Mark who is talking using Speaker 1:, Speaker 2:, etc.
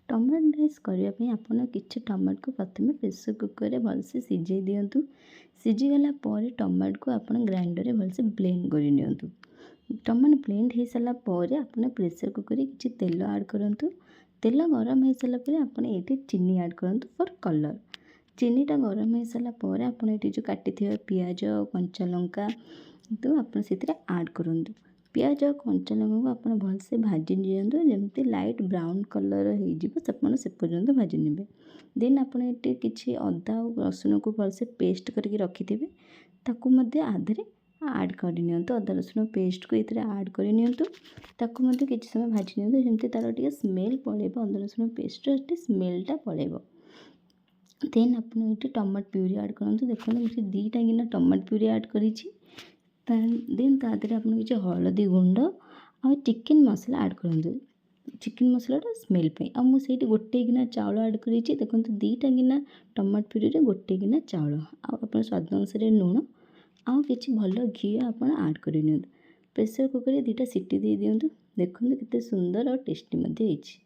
Speaker 1: Tomato rice करने आपन किसी टमाटो को प्रथम प्रेसर कुकर में भलसे सिझे दिंतु। सिझीगला टमाटो को आप ग्राइंडर में भलसे ब्लेंड कर नियंतु। टमाटो ब्लेंड हो सारा आप प्रेसर कुकर में किसी तेल ऐड करूँ। तेल गरम हो सारा आप चीनी ऐड करूँ फॉर कलर। चीनीटा गरम हो सारापर आप जो काटी पियाज कंचा लंका तो आप ऐड करूँ। पियाज कंचा लंका को आप भलसे भाजी दिंतु जमी लाइट ब्राउन कलर हो से पर्यंत भाजी ने। देन आप किसी अदा और रसुण को भलसे पेस्ट करके रखिथे ताकू आधे ऐड करनी। अदा रसुण पेस्ट को ये ऐड करनी किसी समय भाजी नि जमी तार टे स्मेल पड़ेब। अदा रसुण पेस्ट स्मेलटा पड़ेब। देन आप टमाटो प्यूरी ऐड करूँ। देखो मुझे 2टा गिना टमाटो प्यूरी ऐड करी। देन तादेह आप किसी हलदी गुंड आ चिकेन मसला ऐड करूँ। चिकेन मसलाटा स्मेल पे आ मुझे गोटे गिना चाउल ऐड करी। देखो 2टा गिना टमाटो प्यूरी गोटे गिना चाउल आप स्वाद अनुसार लुण आ कि भल घी आप ऐड कर प्रेसर कुकर में 2टा सीटी दे दिंतु। देखो केते सुंदर और टेस्टी होइछि।